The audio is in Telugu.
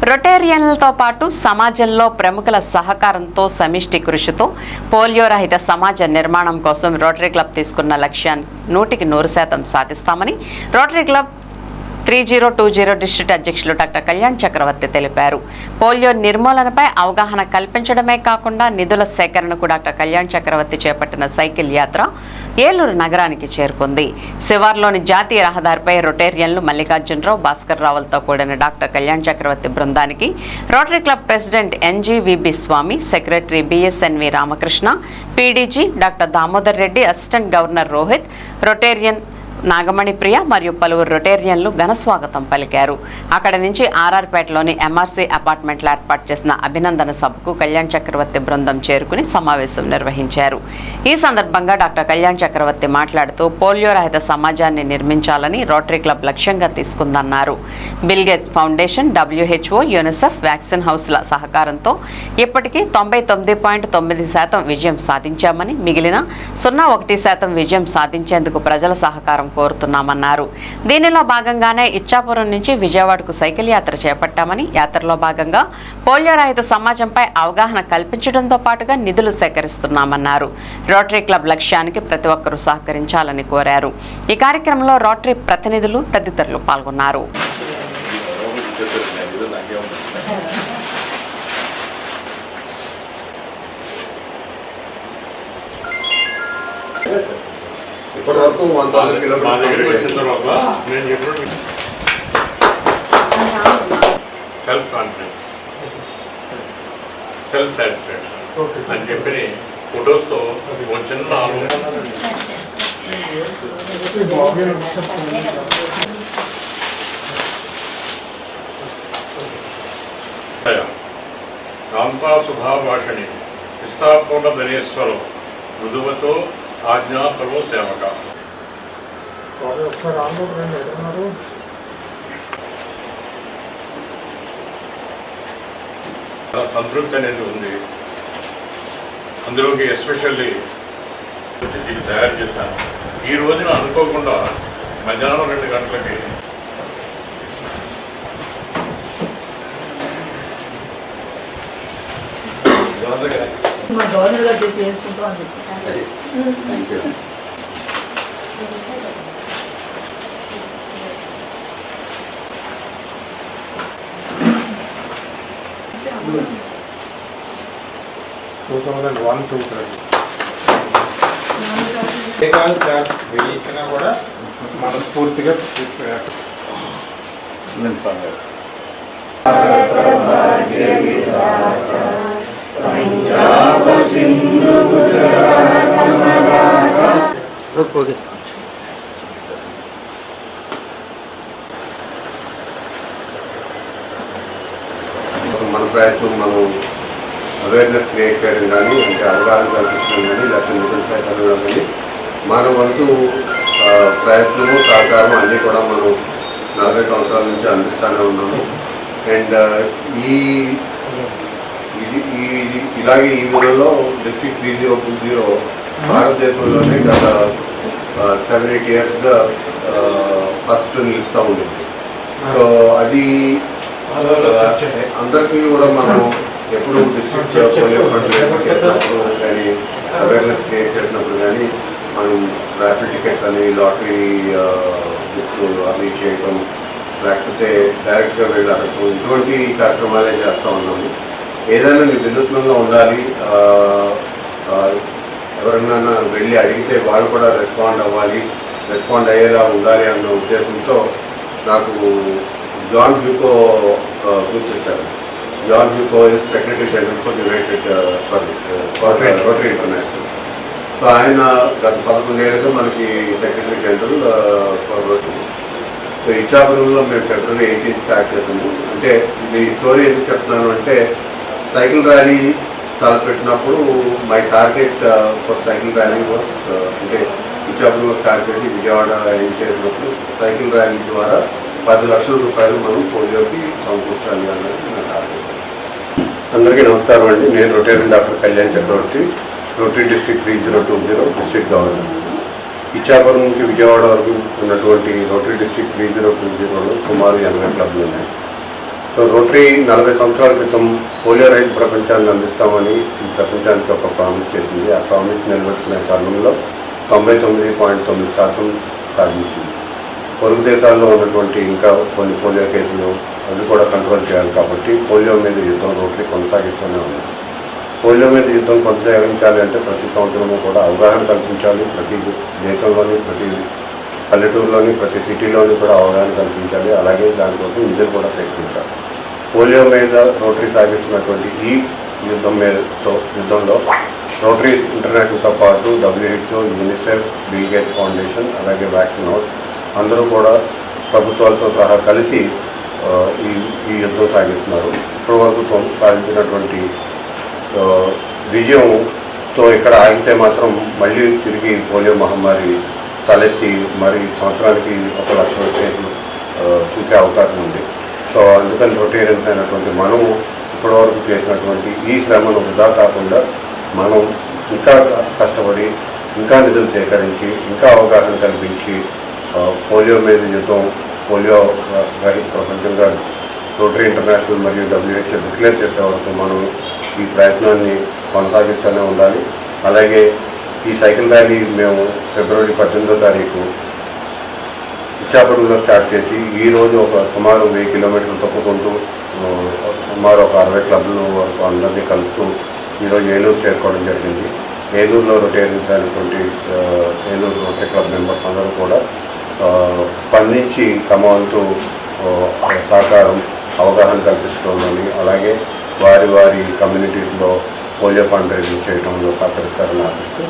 రొటేరియన్లతో పాటు సమాజంలో ప్రముఖుల సహకారంతో సమిష్టి కృషితో పోలియో రహిత సమాజ నిర్మాణం కోసం రోటరీ క్లబ్ తీసుకున్న లక్ష్యాన్ని 100% సాధిస్తామని రోటరీ క్లబ్ 3020 డిస్ట్రిక్ట్ అధ్యక్షులు డాక్టర్ కళ్యాణ్ చక్రవర్తి తెలిపారు. పోలియో నిర్మూలనపై అవగాహన కల్పించడమే కాకుండా నిధుల సేకరణకు డాక్టర్ కళ్యాణ్ చక్రవర్తి చేపట్టిన సైకిల్ యాత్ర ఏలూరు నగరానికి చేరుకుంది. శివార్లోని జాతీయ రహదారిపై రొటేరియన్లు మల్లికార్జునరావు, భాస్కర్ రావులతో కూడిన డాక్టర్ కళ్యాణ్ చక్రవర్తి బృందానికి rotary club president NGVB Swamy, secretary BSNV Ramakrishna, PDG doctor Damodar Reddy, assistant governor Rohit, rotarian Nagamani Priya మరియు పలువురు రొటేరియన్లు ఘనస్వాగతం పలికారు. అక్కడి నుంచి ఆర్ఆర్పేటలోని MRC అపార్ట్మెంట్లో ఏర్పాటు చేసిన అభినందన సభకు కళ్యాణ్ చక్రవర్తి బృందం చేరుకుని సమావేశం నిర్వహించారు. ఈ సందర్భంగా డాక్టర్ కళ్యాణ్ చక్రవర్తి మాట్లాడుతూ పోలియో రహిత సమాజాన్ని నిర్మించాలని రోటరీ క్లబ్ లక్ష్యంగా తీసుకుందన్నారు. Bill Gates foundation, WHO, UNICEF, vaccine హౌస్ల సహకారంతో ఇప్పటికీ 99.9% విజయం సాధించామని, మిగిలిన 0.1% విజయం సాధించేందుకు ప్రజల సహకారం కోరుతున్నామన్నారు. దీనిలో భాగంగానే ఇచ్చాపురం నుంచి విజయవాడకు సైకిల్ యాత్ర చేపట్టామని, యాత్రలో భాగంగా పోలియో రహిత సమాజంపై అవగాహన కల్పించడంతో పాటుగా నిధులు సేకరిస్తున్నామన్నారు. రోటరీ క్లబ్ లక్ష్యానికి ప్రతి ఒక్కరూ సహకరించాలని కోరారు. ఈ కార్యక్రమంలో రోటరీ ప్రతినిధులు తదితరులు పాల్గొన్నారు. ఇప్పటివరకు 1000 కిలోమీటర్లు సెల్ఫ్ కాన్ఫిడెన్స్, సెల్ఫ్ సాటిస్ఫాక్షన్ అని చెప్పి ఫొటోస్తో ఒక చిన్న కాంతా సుధాభాషణి విస్థాపూర్ణ ధనేశ్వరం మృదువతో ఆజ్ఞాతలో సేవక. సంతృప్తి అనేది ఉంది. అందులోకి ఎస్పెషల్లీ దీన్ని తయారు చేశాను. ఈ రోజున అనుకోకుండా మధ్యాహ్నం 2 గంటలకి వేయించినా కూడా మనస్ఫూర్తిగా మన ప్రయత్నం మనం అవేర్నెస్ క్రియేట్ చేయడం కానీ, అంటే అవగాహన కల్పించడం కానీ, లేకపోతే నిధుల సేకరణ కానీ మన వంతు ప్రయత్నము, సహకారం అన్నీ కూడా మనం 40 సంవత్సరాల నుంచి అందిస్తూనే ఉన్నాము. అండ్ ఇలాగే ఈ ఊళ్ళో డిస్ట్రిక్ట్ 3020 భారతదేశంలోనే గత 7-8 ఇయర్స్గా ఫస్ట్ నిలుస్తూ ఉండేది. సో అది అందరికీ కూడా మనం ఎప్పుడు డిస్ట్రిక్ట్ పోలియో ఫ్రంట్ చేసినప్పుడు కానీ, అవేర్నెస్ క్రియేట్ చేసినప్పుడు కానీ మనం రాఫిల్ టికెట్స్ అని, లాటరీ బుక్స్ అవి చేయటం, లేకపోతే డైరెక్ట్గా వెళ్ళి అడగటం, ఇటువంటి కార్యక్రమాలే చేస్తూ ఉన్నాము. ఏదైనా వినూత్నంగా ఉండాలి, ఎవరైనా వెళ్ళి అడిగితే వాళ్ళు కూడా రెస్పాండ్ అయ్యేలా ఉండాలి అన్న ఉద్దేశంతో నాకు జాన్ బ్యూకో గుర్తొచ్చారు. John Hewko is secretary general for rotary international. So ఆయన గత 11 ఏళ్ళుగా మనకి secretary general for rotary. So ఇచ్చాపురంలో మేము February 18 స్టార్ట్ చేసాము. అంటే ఇది స్టోరీ ఎందుకు చెప్తున్నాను అంటే, సైకిల్ ర్యాలీ తలపెట్టినప్పుడు my target for cycle rally was, అంటే ఇచ్చాపురంలో స్టార్ట్ చేసి విజయవాడ ఏం చేసినప్పుడు సైకిల్ ర్యాలీ ద్వారా 10 లక్షల రూపాయలు మనం పోలియోకి సమకూర్చాలి అన్నది నా టార్గెట్. అందరికీ నమస్కారం అండి. నేను rotarian doctor Kalyan Chakravarthy, rotary district 3020 district governor. Ichchapuram నుంచి విజయవాడ వరకు ఉన్నటువంటి రోటరీ డిస్ట్రిక్ట్ 3020లో సుమారు 80 క్లబ్లు ఉన్నాయి. సో రోటరీ 40 సంవత్సరాల క్రితం పోలియో రహిత ప్రపంచాన్ని అందిస్తామని ఈ ప్రపంచానికి ఒక ప్రామిస్ చేసింది. ఆ ప్రామిస్ నిలబెట్టుకునే తరుణంలో 99.9% సాధించింది. పొరుగు దేశాల్లో ఉన్నటువంటి ఇంకా కొన్ని పోలియో కేసులు అవి కూడా కంట్రోల్ చేయాలి కాబట్టి పోలియో మీద యుద్ధం రోటరీ కొనసాగిస్తూనే ఉంది. పోలియో మీద యుద్ధం కొనసాగించాలి అంటే ప్రతి సంవత్సరము కూడా అవగాహన కల్పించాలి. ప్రతి దేశంలోని, ప్రతి పల్లెటూరులోని, ప్రతి సిటీలోని కూడా అవగాహన కల్పించాలి. అలాగే దానికోసం నిధులు కూడా సేకరించాలి. పోలియో మీద రోటరీ సాగిస్తున్నటువంటి ఈ యుద్ధంలో రోటరీ ఇంటర్నేషనల్తో పాటు WHO, UNICEF, bill Gates foundation, అలాగే వ్యాక్సిన్ హౌస్ అందరూ కూడా ప్రభుత్వాలతో సహా కలిసి ఈ యుద్ధం సాగిస్తున్నారు. ఇప్పటివరకు సాధించినటువంటి విజయంతో ఇక్కడ ఆగితే మాత్రం మళ్ళీ తిరిగి పోలియో మహమ్మారి తలెత్తి మరి సంవత్సరానికి 1 లక్ష కేసులు చూసే అవకాశం ఉంది. సో అందుకని రొటేరియన్స్ అయినటువంటి మనము ఇప్పటివరకు చేసినటువంటి ఈ శ్రమను వృధా కాకుండా మనం ఇంకా కష్టపడి, ఇంకా నిధులు సేకరించి, ఇంకా అవగాహన కల్పించి పోలియో మీద యుద్ధం, పోలియో రహిత ప్రపంచంగా రోటరీ ఇంటర్నేషనల్ మరియు WHO డిక్లేర్ చేసే వరకు మనం ఈ ప్రయత్నాన్ని కొనసాగిస్తూనే ఉండాలి. అలాగే ఈ సైకిల్ ర్యాలీ మేము ఫిబ్రవరి 18వ తారీఖు ఇచ్చాపురంలో స్టార్ట్ చేసి ఈరోజు సుమారు 1000 కిలోమీటర్లు తొక్కుకుంటూ సుమారు 60 క్లబ్ల వరకు అందరినీ కలుస్తూ ఈరోజు ఏలూరు చేరుకోవడం జరిగింది. ఏలూరులో రొటేరియన్స్ అయినటువంటి ఏలూరు రోటరీ క్లబ్ మెంబర్స్ అందరూ కూడా స్పందించి తమ వంతు సహకారం, అవగాహన కల్పిస్తుందని, అలాగే వారి కమ్యూనిటీస్లో పోలియో ఫండ్ రైజింగ్ చేయడంలో సహకరిస్తారని ఆశిస్తూ